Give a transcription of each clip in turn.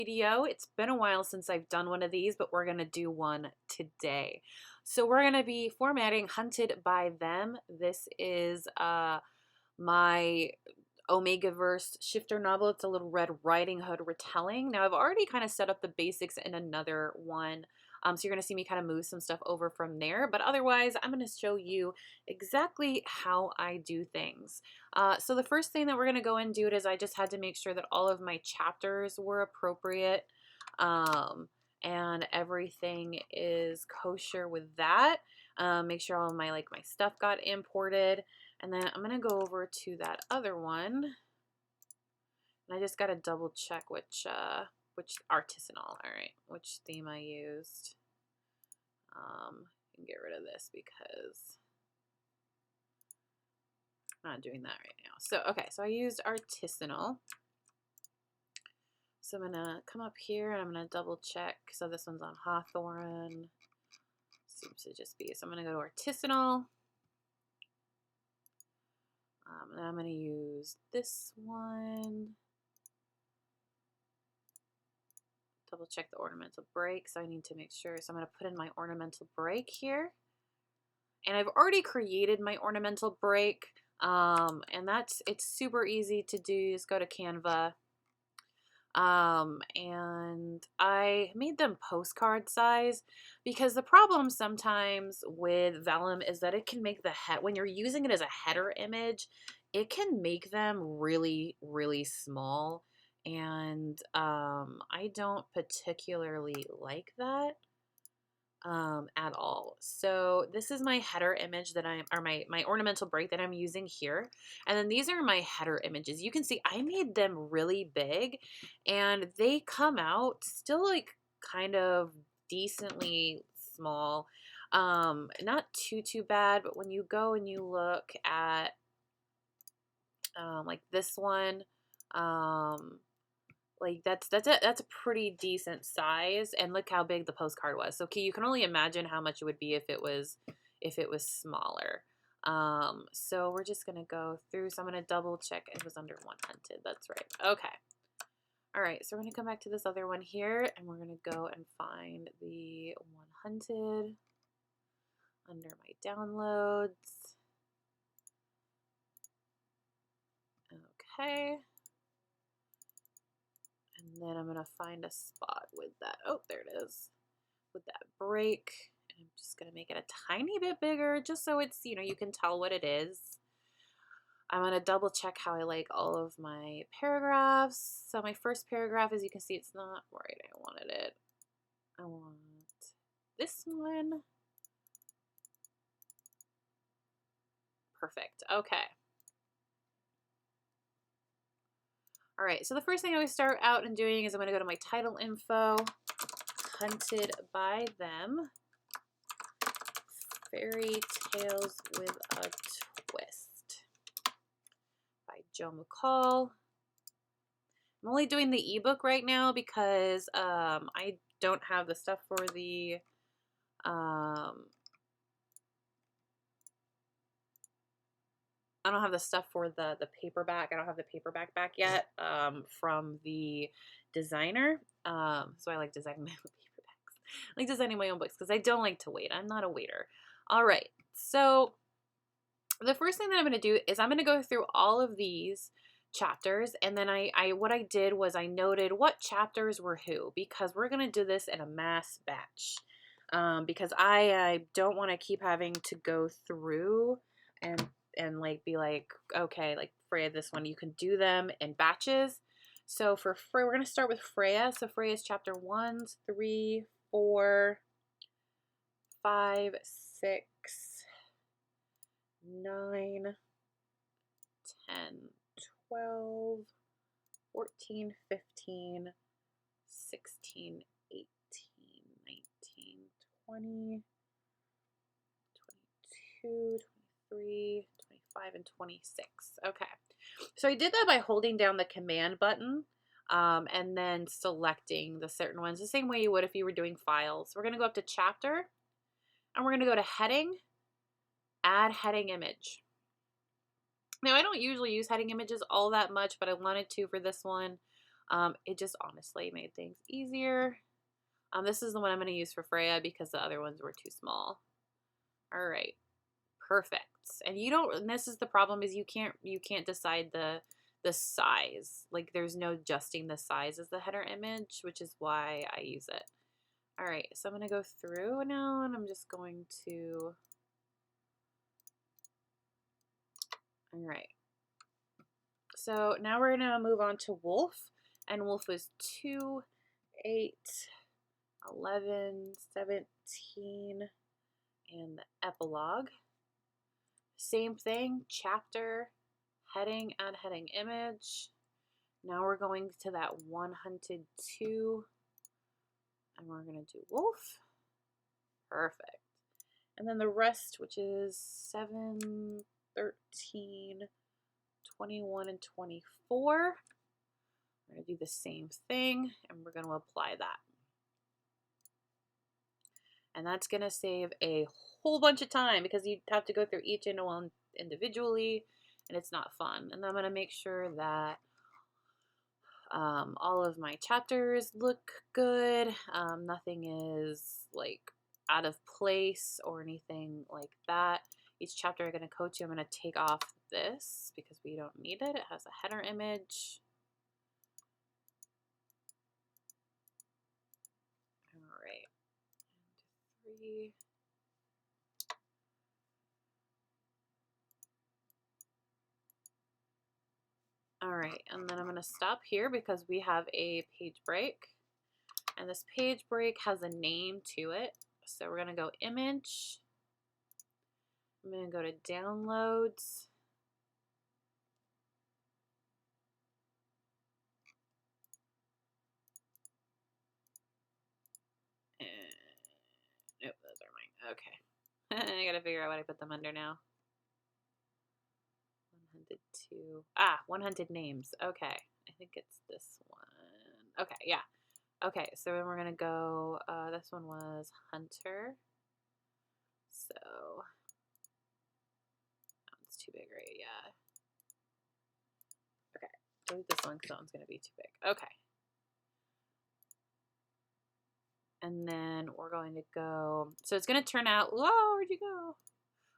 video. It's been a while since I've done one of these, but we're going to do one today. So we're going to be formatting Hunted by Them. This is my Omegaverse shifter novel. It's a little Red Riding Hood retelling. Now I've already kind of set up the basics in another one. So you're going to see me kind of move some stuff over from there. But otherwise, I'm going to show you exactly how I do things. So the first thing that we're going to go and do is I just had to make sure that all of my chapters were appropriate. And everything is kosher with that. Make sure all of my my stuff got imported. And then I'm going to go over to that other one. And I just got to double check which artisanal, all right, which theme I used. And get rid of this because I'm not doing that right now. So, okay, so I used artisanal. So I'm going to come up here and I'm going to double check. So this one's on Hawthorne. Seems to just be. So I'm going to go to artisanal. And then I'm going to use this one. Double check the ornamental break. So I need to make sure. So I'm going to put in my ornamental break here. And I've already created my ornamental break. And it's super easy to do. Just go to Canva. And I made them postcard size because the problem sometimes with Vellum is that it can make the head, when you're using it as a header image, it can make them really, really small. And I don't particularly like that at all. So this is my header image that my ornamental break that I'm using here. And then these are my header images. You can see I made them really big and they come out still kind of decently small. Not too bad, but when you go and you look at this one, that's a pretty decent size, and look how big the postcard was. So you can only imagine how much it would be if it was smaller. So we're just gonna go through. So I'm gonna double check it was under 100. That's right. Okay. All right. So we're gonna come back to this other one here, and we're gonna go and find the 100 under my downloads. Okay. And then I'm going to find a spot with that. Oh, there it is. With that break. And I'm just going to make it a tiny bit bigger just so it's, you can tell what it is. I'm going to double check how I like all of my paragraphs. So my first paragraph, as you can see, it's not right. I wanted it. I want this one. Perfect. Okay. All right, so the first thing I would start out and doing is I'm going to go to my title info, Hunted by Them, Fairy Tales with a Twist by Joe McCall. I'm only doing the ebook right now because I don't have the stuff for the I don't have the stuff for the paperback. I don't have the paperback back yet from the designer. So I like designing my own paperbacks. I like designing my own books because I don't like to wait. I'm not a waiter. All right. So the first thing that I'm going to do is I'm going to go through all of these chapters, and then what I did was I noted what chapters were who, because we're going to do this in a mass batch. Because I don't want to keep having to go through and be like, okay, like Freya, this one, you can do them in batches. So for Freya, we're going to start with Freya. So Freya's chapter 1, 3, 4, 5, 6, 9, 10, 12, 14, 15, 16, 18, 19, 20, 22, 23, 25, and 26. Okay. So I did that by holding down the command button and then selecting the certain ones the same way you would if you were doing files. We're going to go up to chapter and we're going to go to heading, add heading image. Now I don't usually use heading images all that much, but I wanted to for this one. It just honestly made things easier. This is the one I'm going to use for Freya because the other ones were too small. All right, perfect. And you don't, and this is the problem, is you can't decide the size. Like there's no adjusting the size as the header image, which is why I use it. All right, so I'm going to go through now and I'm just going to, all right. So now we're going to move on to Wolf, and Wolf is 2, 8, 11, 17, and the epilogue. Same thing, chapter, heading, add heading image. Now we're going to that one hunted 2, and we're going to do Wolf. Perfect. And then the rest, which is 7, 13, 21, and 24. We're going to do the same thing, and we're going to apply that. And that's going to save a whole bunch of time because you have to go through each one individually, and it's not fun. And I'm going to make sure that all of my chapters look good. Nothing is like out of place or anything like that. Each chapter I'm going to go to, I'm going to take off this because we don't need it. It has a header image. All right. 3. All right, and then I'm going to stop here because we have a page break. And this page break has a name to it. So we're going to go image. I'm going to go to downloads. And, nope, those are mine. Okay. I got to figure out what I put them under now. 102. 100 names. Okay. I think it's this one. Okay, yeah. Okay, so then we're going to go, this one was Hunter. So, that one's too big, right? Yeah. Okay, delete this one because that one's going to be too big. Okay. And then we're going to go, so it's going to turn out, whoa, where'd you go?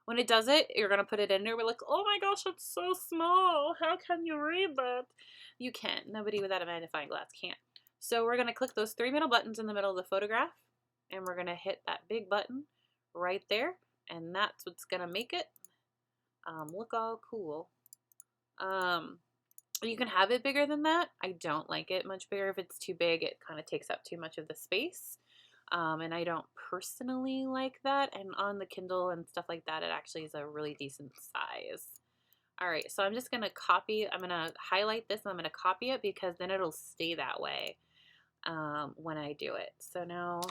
When it does it, you're going to put it in there. We're like, oh my gosh, it's so small. How can you read that? You can't. Nobody without a magnifying glass can't. So we're going to click those 3 middle buttons in the middle of the photograph, and we're going to hit that big button right there, and that's what's going to make it look all cool. You can have it bigger than that. I don't like it much bigger. If it's too big, it kind of takes up too much of the space. And I don't personally like that. And on the Kindle and stuff like that, it actually is a really decent size. All right, so I'm just going to copy. I'm going to highlight this and I'm going to copy it because then it'll stay that way when I do it. So now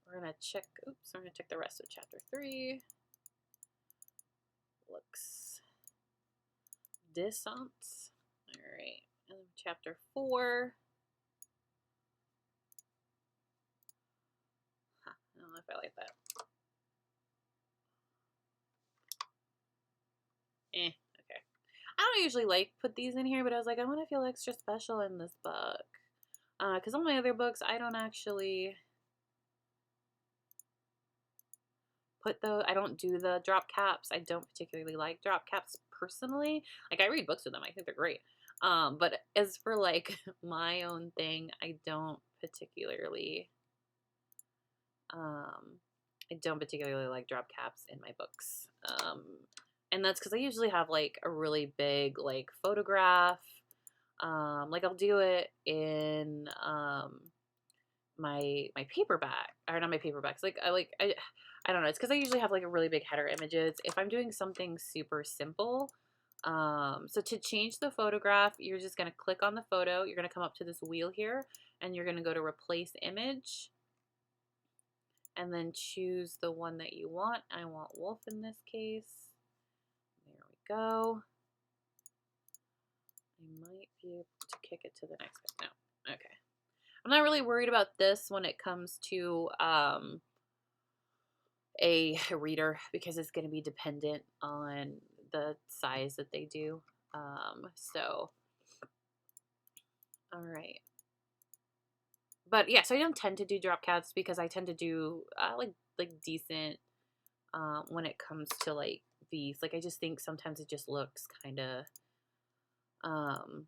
we're going to check. Oops, I'm going to check the rest of chapter 3. Looks decent. All right, and then chapter 4. I don't know if I like that. Okay. I don't usually put these in here, but I was like, I want to feel extra special in this book. Because on my other books, I don't actually I don't do the drop caps. I don't particularly like drop caps personally. Like, I read books with them. I think they're great. But as for like my own thing, I don't particularly like drop caps in my books. And that's because I usually have like a really big like photograph. Like I'll do it in my paperback, or not my paperbacks. I don't know. It's because I usually have like a really big header images. If I'm doing something super simple, so to change the photograph, you're just gonna click on the photo. You're gonna come up to this wheel here, and you're gonna go to replace image, and then choose the one that you want. I want wolf in this case. There we go. I might be able to kick it to the next one. No. Okay. I'm not really worried about this when it comes to a reader because it's going to be dependent on the size that they do. So, all right. But yeah, so I don't tend to do drop cats because I tend to do like decent when it comes to like these. Like I just think sometimes it just looks kind of um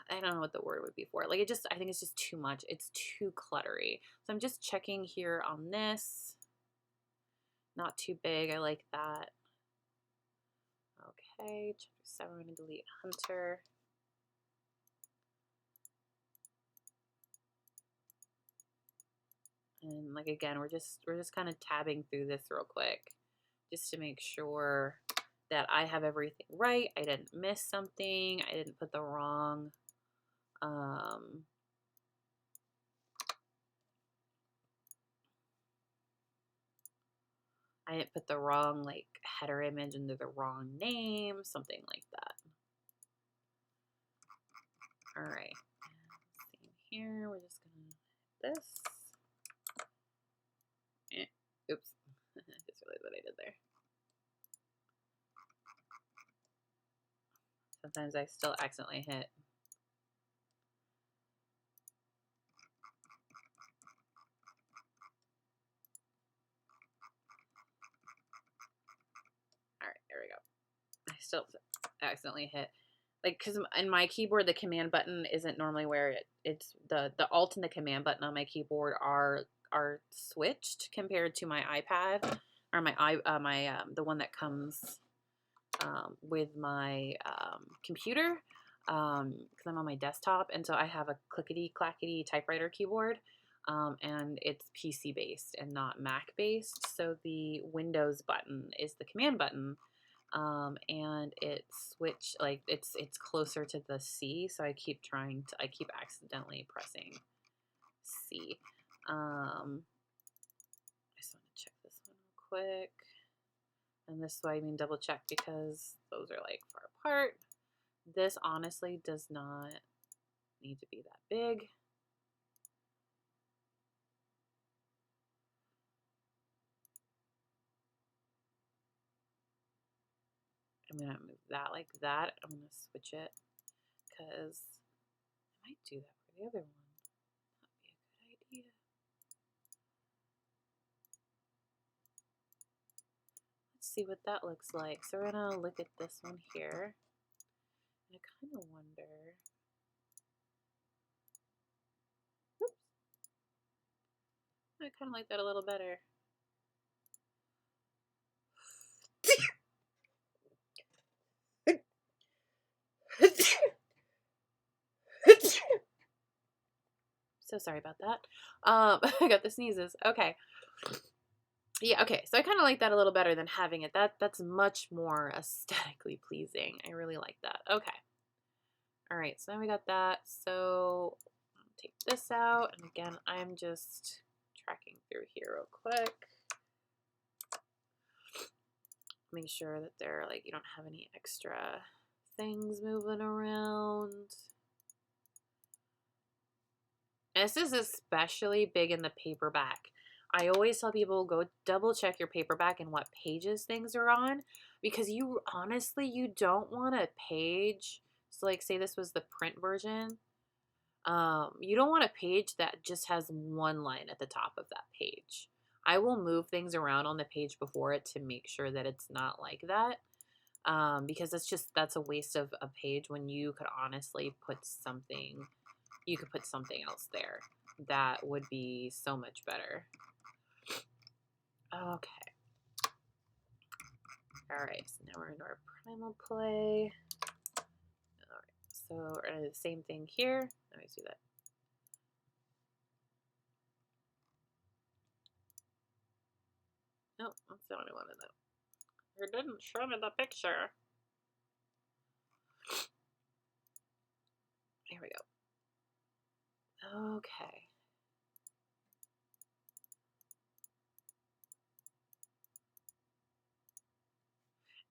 I don't know what the word would be for it. Like it just I think it's just too much. It's too cluttery. So I'm just checking here on this. Not too big. I like that. Okay, chapter 7, we're gonna delete Hunter. And like again, we're just kind of tabbing through this real quick just to make sure that I have everything right. I didn't miss something. I didn't put the wrong I didn't put the wrong like header image under the wrong name, something like that. All right. Same here. We're just gonna hit this. Oops. I just realized what I did there. Sometimes I still accidentally hit. All right, there we go. I still accidentally hit. Like, because in my keyboard, the command button isn't normally where it's the alt and the command button on my keyboard are switched compared to my iPad or the one that comes with my computer because I'm on my desktop, and so I have a clickety clackety typewriter keyboard, and it's PC based and not Mac based. So the Windows button is the command button, and it's closer to the C, so I keep accidentally pressing C. I just want to check this one real quick. And this way I mean double check because those are like far apart. This honestly does not need to be that big. I'm gonna move that like that. I'm gonna switch it because I might do that for the other one. That'd be a good idea. Let's see what that looks like. So we're gonna look at this one here. And I kind of wonder. Oops. I kind of like that a little better. So sorry about that. I got the sneezes. Okay. Yeah, okay. So I kind of like that a little better than having it. That's much more aesthetically pleasing. I really like that. Okay. All right. So now we got that. So I'll take this out. And again, I'm just tracking through here real quick. Make sure that they're like, you don't have any extra things moving around. And this is especially big in the paperback. I always tell people go double check your paperback and what pages things are on, because you honestly you don't want a page. So like say this was the print version. You don't want a page that just has one line at the top of that page. I will move things around on the page before it to make sure that it's not like that. Because that's a waste of a page when you could honestly put something else there that would be so much better. Okay. All right, so now we're into our primal play. All right, so we're gonna do the same thing here. Let me do that. No, that's the only one in that. It didn't show me the picture. Here we go. Okay.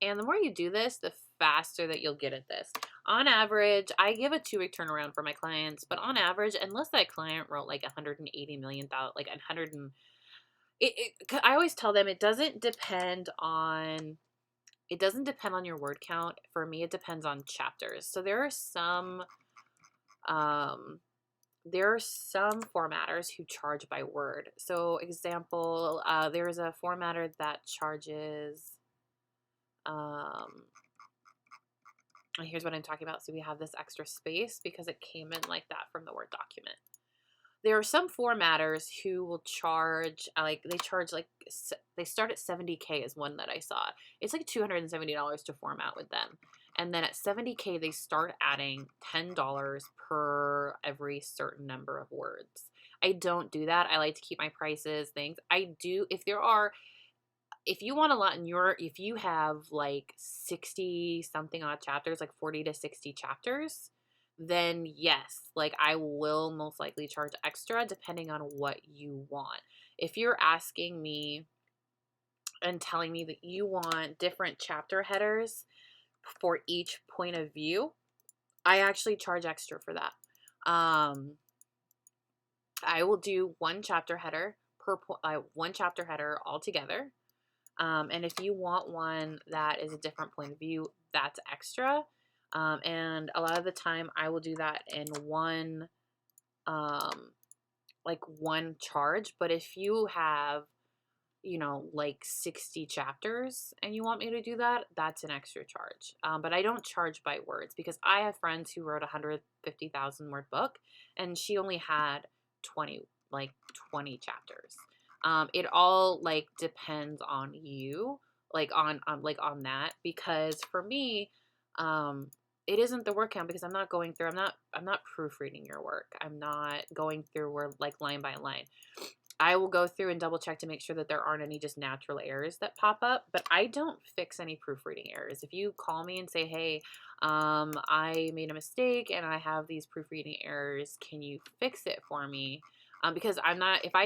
And the more you do this, the faster that you'll get at this. On average, I give a 2-week turnaround for my clients, but on average, unless that client wrote like 180 million, like 100 and I always tell them it doesn't depend on your word count. For me, it depends on chapters. So there are some there are some formatters who charge by word. So example, there's a formatter that charges, here's what I'm talking about. So we have this extra space because it came in like that from the Word document. There are some formatters who will charge, like they charge like, they start at 70K is one that I saw. It's like $270 to format with them. And then at 70K, they start adding $10 per every certain number of words. I don't do that. I like to keep my prices, things. I do, if you want a lot in your, if you have like 60 something odd chapters, like 40 to 60 chapters, then yes, like I will most likely charge extra depending on what you want. If you're asking me and telling me that you want different chapter headers for each point of view, I actually charge extra for that. I will do one chapter header per one chapter header altogether. And if you want one that is a different point of view, that's extra. And a lot of the time I will do that in one, like one charge. But if you have, you know, like 60 chapters and you want me to do that, that's an extra charge. But I don't charge by words because I have friends who wrote a 150,000 word book and she only had 20 chapters. It all like depends on you, like on that, because for me, it isn't the word count because I'm not going through, I'm not proofreading your work. I'm not going through word like line by line. I will go through and double check to make sure that there aren't any just natural errors that pop up, but I don't fix any proofreading errors. If you call me and say, hey, I made a mistake and I have these proofreading errors, can you fix it for me? Because I'm not, if I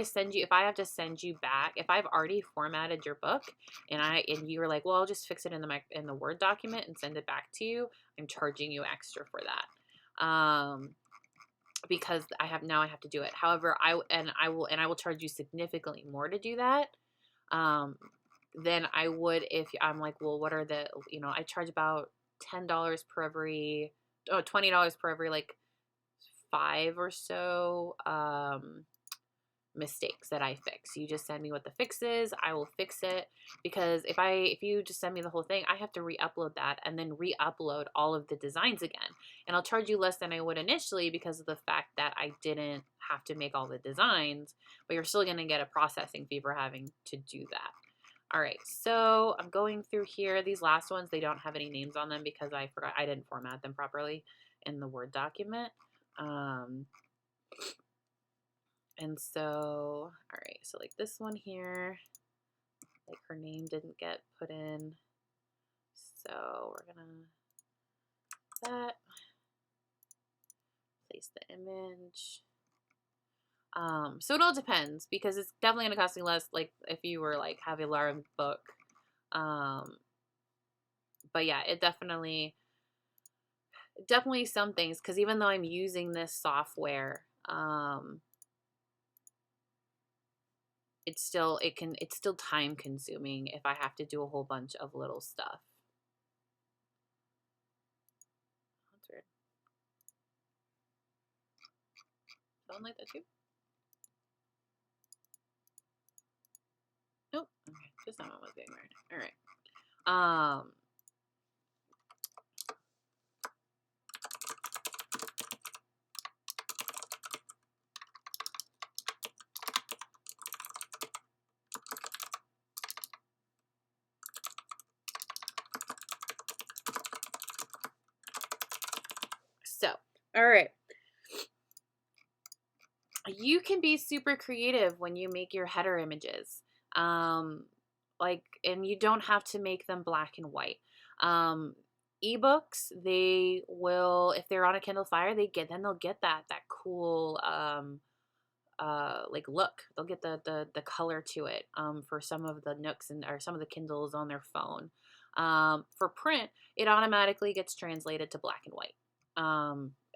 have to send you back, if I've already formatted your book and you were like, well, I'll just fix it in the Word document and send it back to you, I'm charging you extra for that. Because I have to do it. However, I will charge you significantly more to do that than I would if I'm like, well, what are the, I charge about $10 per every, $20 per every like 5 or so mistakes that I fix. You just send me what the fix is, I will fix it, because if you just send me the whole thing, I have to re-upload that and then re-upload all of the designs again. And I'll charge you less than I would initially because of the fact that I didn't have to make all the designs, but you're still going to get a processing fee for having to do that. All right, so I'm going through here. These last ones, they don't have any names on them because I forgot, I didn't format them properly in the Word document. And so, all right, so like this one here, like her name didn't get put in. So we're gonna that, place the image. So it all depends because it's definitely gonna cost me less, like if you were like have a large book. But yeah, it definitely some things, because even though I'm using this software, it's still time consuming if I have to do a whole bunch of little stuff. That's weird. Sound like that too? Nope. Okay, just that one was being weird. All right. So, all right. You can be super creative when you make your header images. And you don't have to make them black and white. Ebooks, they will, if they're on a Kindle Fire, they'll get that cool like look. They'll get the color to it for some of the Nooks or some of the Kindles on their phone. For print, it automatically gets translated to black and white.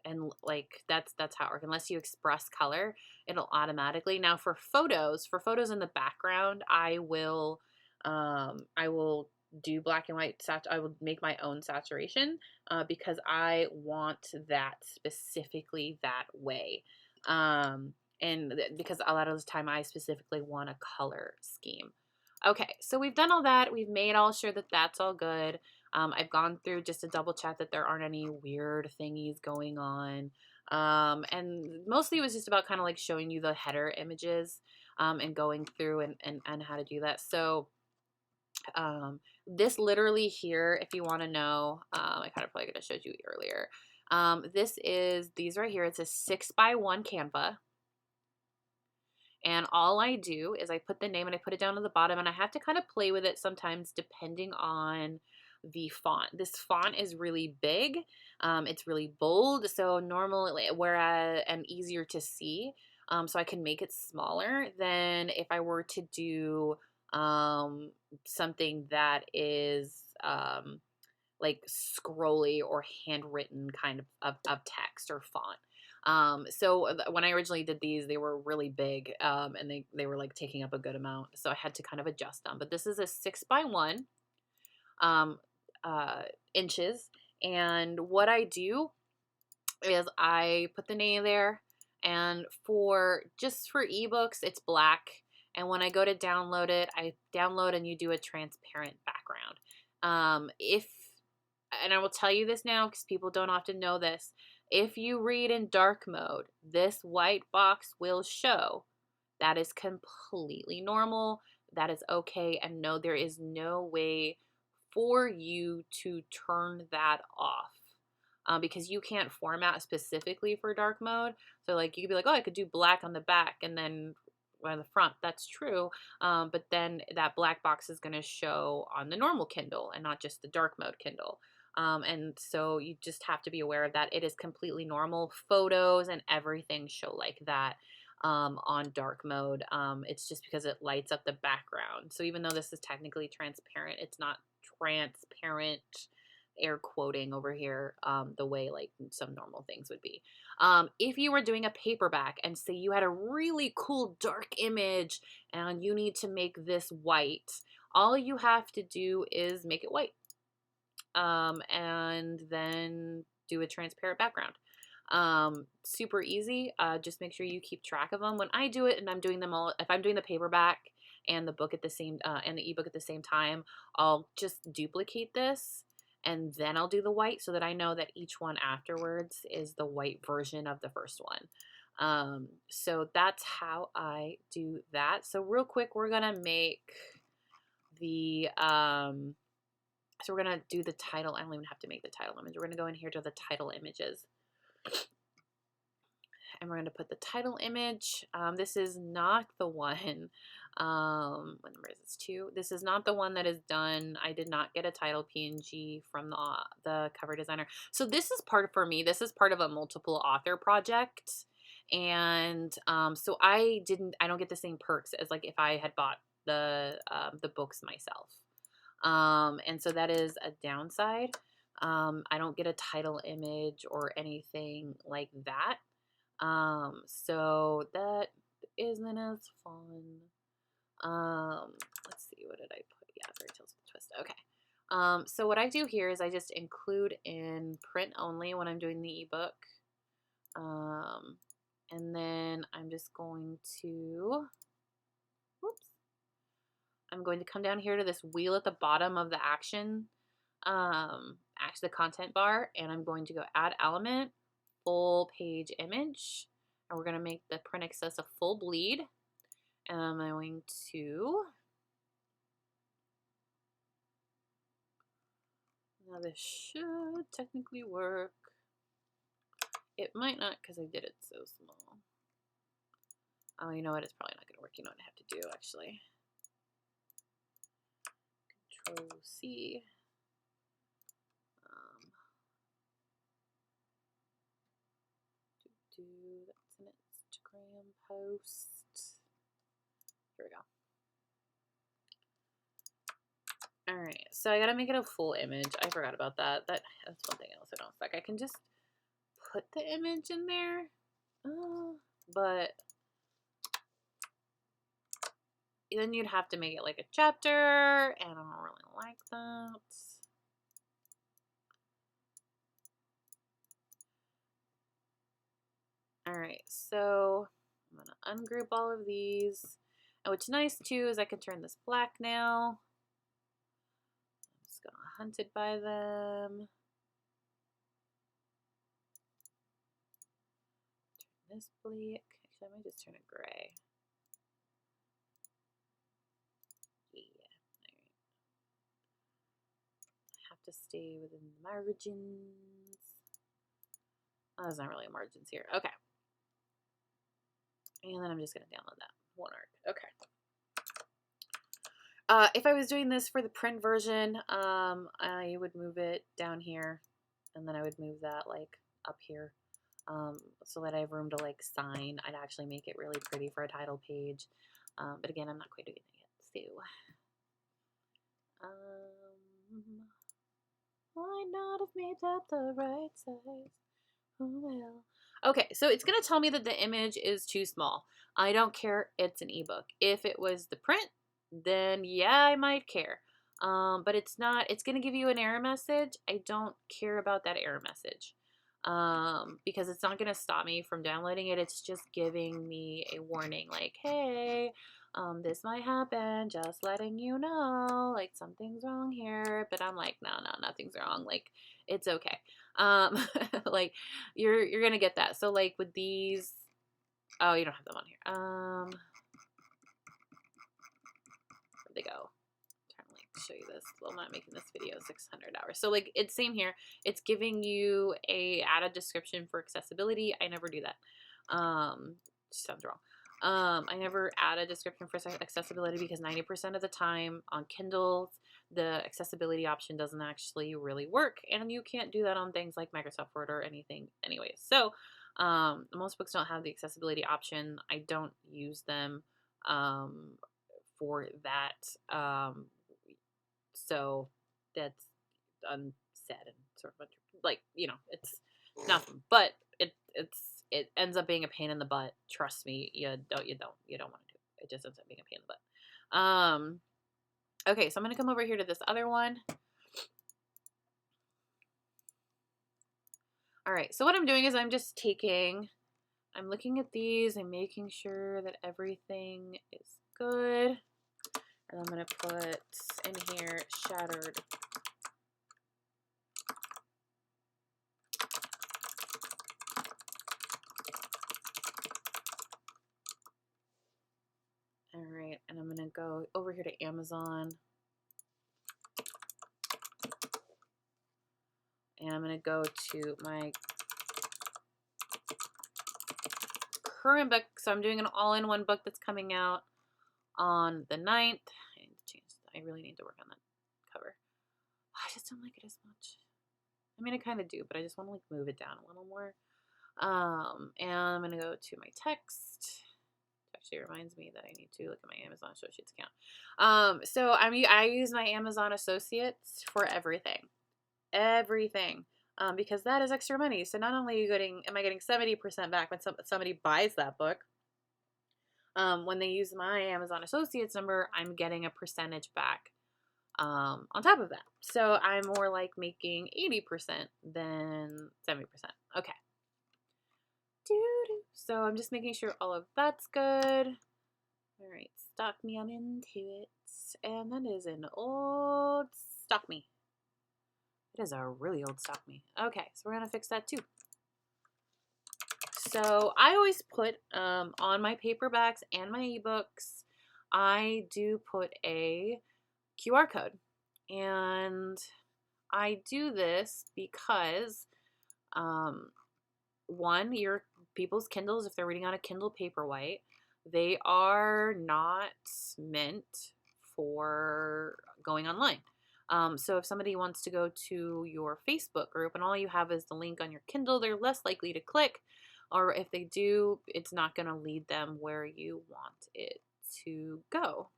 And like that's how it works. Unless you express color, it'll automatically. Now for photos in the background, I will do black and white. I will make my own saturation because I want that specifically that way. And because a lot of the time I specifically want a color scheme. Okay, so we've done all that. We've made all sure that that's all good. I've gone through just to double check that there aren't any weird thingies going on. And mostly it was just about kind of like showing you the header images and going through and how to do that. So this literally here, if you want to know, I kind of probably could have showed you earlier. These right here, it's a 6x1 Canva. And all I do is I put the name and I put it down at the bottom, and I have to kind of play with it sometimes depending on the font. This font is really big. It's really bold. So normally, whereas, and easier to see. So I can make it smaller than if I were to do something that is like scrolly or handwritten kind of text or font. So when I originally did these, they were really big, and they were like taking up a good amount. So I had to kind of adjust them. But this is a 6x1 um, inches. And what I do is I put the name there. And just for ebooks, it's black. And when I go to download it, I download and you do a transparent background. And I will tell you this now because people don't often know this. If you read in dark mode, this white box will show. That is completely normal. That is okay. And no, there is no way for you to turn that off. Because you can't format specifically for dark mode. So like you could be like, oh, I could do black on the back and then on the front. That's true. But then that black box is going to show on the normal Kindle and not just the dark mode Kindle. And so you just have to be aware of that. It is completely normal. Photos and everything show like that on dark mode. It's just because it lights up the background. So even though this is technically transparent, it's not transparent, air quoting over here, the way like some normal things would be. If you were doing a paperback and say you had a really cool dark image and you need to make this white, all you have to do is make it white. And then do a transparent background. Super easy. Just make sure you keep track of them. When I do it and I'm doing them all, if I'm doing the paperback and the book at the same, and the ebook at the same time, I'll just duplicate this and then I'll do the white so that I know that each one afterwards is the white version of the first one. So that's how I do that. So real quick, we're going to make the, so we're going to do the title. I don't even have to make the title image. We're going to go in here to the title images. And we're going to put the title image. This is not the one, what number is this, 2? This is not the one that is done. I did not get a title PNG from the cover designer. So this is for me, this is part of a multiple author project. And so I don't get the same perks as like if I had bought the books myself. And so that is a downside. I don't get a title image or anything like that. So that isn't as fun. Let's see, what did I put? Yeah, Fairy Tales with a Twist. Okay. So what I do here is I just include in print only when I'm doing the ebook. And then I'm just going to, whoops. I'm going to come down here to this wheel at the bottom of the the content bar, and I'm going to go add element, full page image, and we're going to make the print access a full bleed. And I'm going to, now this should technically work. It might not because I did it so small. Oh, you know what? It's probably not going to work. You know what I have to do, actually. Control C. That's an Instagram post. Here we go. All right, so I gotta make it a full image. I forgot about that. That's one thing else I don't like. I can just put the image in there, but then you'd have to make it like a chapter, and I don't really like that. All right, so I'm gonna ungroup all of these. And what's nice too is I can turn this black now. I'm just gonna hunted by them. Turn this bleak. Actually, I might just turn it gray. Yeah, all right. Have to stay within the margins. Oh, there's not really margins here. Okay. And then I'm just gonna download that one arc. Okay. If I was doing this for the print version, I would move it down here, and then I would move that like up here, so that I have room to like sign. I'd actually make it really pretty for a title page, but again, I'm not quite doing that yet. So, why not have made that the right size? Oh well. Okay, so it's gonna tell me that the image is too small. I don't care. It's an ebook. If it was the print, then yeah, I might care. But it's not. It's gonna give you an error message. I don't care about that error message, because it's not gonna stop me from downloading it. It's just giving me a warning, like, hey, this might happen. Just letting you know, like something's wrong here. But I'm like, no, nothing's wrong. Like, it's okay. Like you're gonna get that. So like with these, oh, you don't have them on here. Where'd they go? I'm trying to like show you this. Well, I'm not making this video 600 hours. So like it's same here. It's giving you add a description for accessibility. I never do that. Sounds wrong. I never add a description for accessibility because 90% of the time on Kindles, the accessibility option doesn't actually really work, and you can't do that on things like Microsoft Word or anything anyways. So most books don't have the accessibility option. I don't use them for that. So that's unsaid and sort of like, it's nothing, but it ends up being a pain in the butt. Trust me, you don't want to do it. It just ends up being a pain in the butt. Okay, so I'm gonna come over here to this other one. All right, so what I'm doing is I'm looking at these and making sure that everything is good. And I'm gonna put in here shattered. All right, and I'm gonna go over here to Amazon. And I'm gonna go to my current book. So I'm doing an all-in-one book that's coming out on the 9th. I need to change that. I really need to work on that cover. I just don't like it as much. I mean, I kind of do, but I just want to like move it down a little more. And I'm gonna go to my text. It actually reminds me that I need to look at my Amazon Associates account. So I use my Amazon Associates for everything, because that is extra money. So not only am I getting 70% back when somebody buys that book, when they use my Amazon Associates number, I'm getting a percentage back on top of that. So I'm more like making 80% than 70%. Okay. So I'm just making sure all of that's good. All right, Stock Me, I'm into it. And that is an old Stock Me. It is a really old Stock Me. Okay, so we're gonna fix that too. So I always put on my paperbacks and my ebooks, I do put a QR code. And I do this because one, your people's Kindles, if they're reading on a Kindle Paperwhite, they are not meant for going online. So if somebody wants to go to your Facebook group and all you have is the link on your Kindle, they're less likely to click. Or if they do, it's not going to lead them where you want it to go.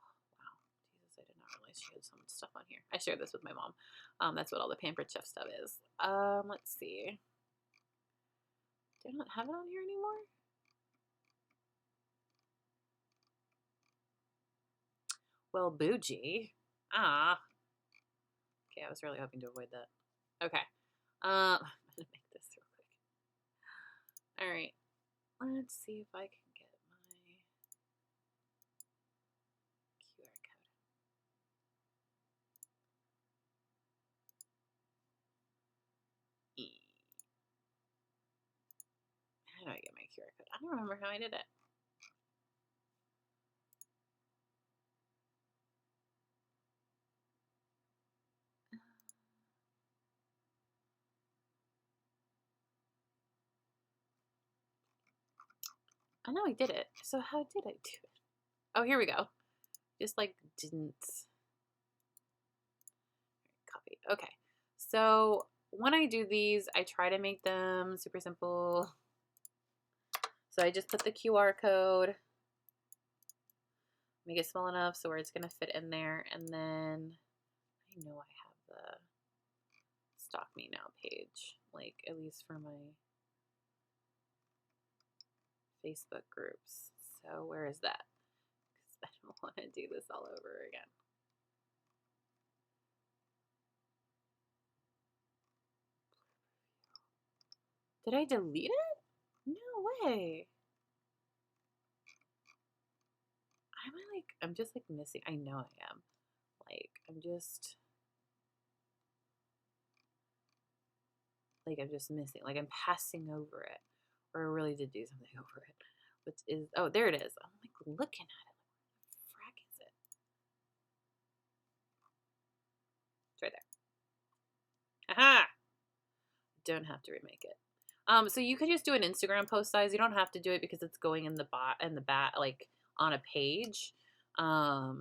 Wow, Jesus, I did not realize she had so much stuff on here. I shared this with my mom. That's what all the Pampered Chef stuff is. Let's see. Do I not have it on here anymore? Well, bougie. Okay, I was really hoping to avoid that. Okay. I'm gonna make this real quick. All right. Let's see if I can get my QR code. How do I get my QR code? I don't remember how I did it. I know I did it. So how did I do it? Oh, here we go. Just like didn't copy. Okay. So when I do these, I try to make them super simple. So I just put the QR code, make it small enough so where it's going to fit in there. And then I know I have the Stock Me Now page, like at least for my Facebook groups. So where is that? Because I don't want to do this all over again. Did I delete it? No way. I'm just like missing. I know I am. Like, I'm just missing. Like, I'm passing over it. Or I really did do something over it. Which is, oh, there it is. I'm like looking at it. What the frack is it? It's right there. Aha! Don't have to remake it. So you could just do an Instagram post size. You don't have to do it because it's going in the like on a page.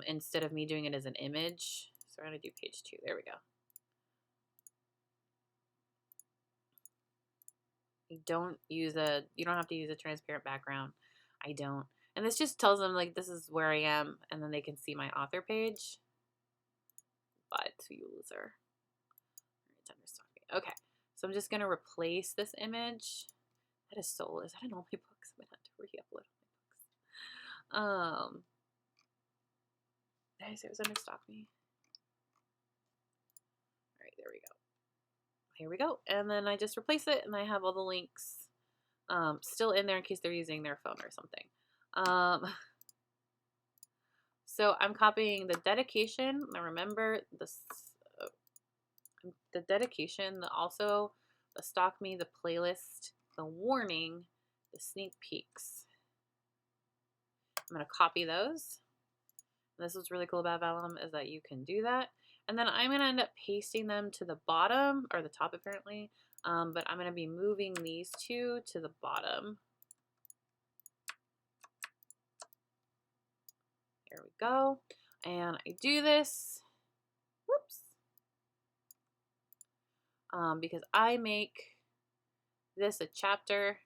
Instead of me doing it as an image. So we're gonna do page 2. There we go. You don't have to use a transparent background. I don't. And this just tells them like this is where I am, and then they can see my author page. But you loser. It's understanding. Okay. So I'm just gonna replace this image. That is so. Is that in all my books? I'm gonna have to re-upload all my books. Did I say it was under Stock Me? All right, there we go. Here we go. And then I just replace it, and I have all the links still in there in case they're using their phone or something. So I'm copying the dedication. Now remember the dedication, also the Stock Me, the playlist, the warning, the sneak peeks. I'm going to copy those. This is really cool about Vellum is that you can do that. And then I'm going to end up pasting them to the bottom, or the top apparently, but I'm going to be moving these two to the bottom. There we go. And I do this, whoops, because I make this a chapter.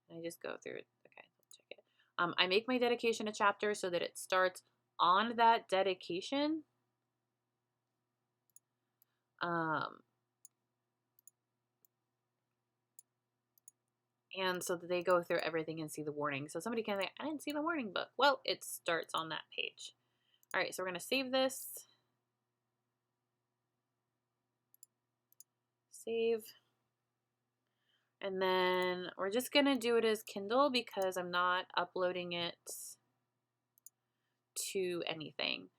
I just go through it. Okay, let's check it. I make my dedication a chapter so that it starts on that dedication. And so that they go through everything and see the warning. So somebody can say, I didn't see the warning book. Well, it starts on that page. All right, so we're going to save this. Save. And then we're just going to do it as Kindle because I'm not uploading it to anything.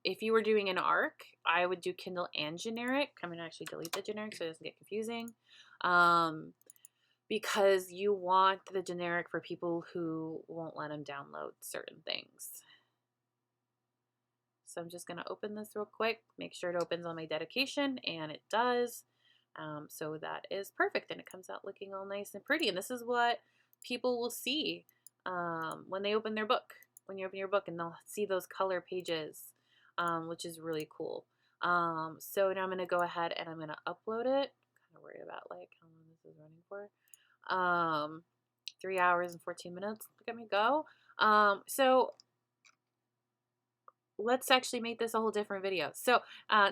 If you were doing an ARC, I would do Kindle and generic. I'm going to actually delete the generic so it doesn't get confusing. Because you want the generic for people who won't let them download certain things. So I'm just going to open this real quick, make sure it opens on my dedication, and it does. So that is perfect, and it comes out looking all nice and pretty. And this is what people will see when they open their book. When you open your book, and they'll see those color pages, which is really cool. So now I'm going to go ahead and I'm going to upload it. I'm kind of worried about like how long this is running for. 3 hours and 14 minutes. Look at me go. So let's actually make this a whole different video. So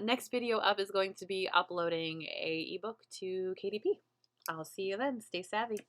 next video up is going to be uploading a ebook to KDP. I'll see you then. Stay savvy.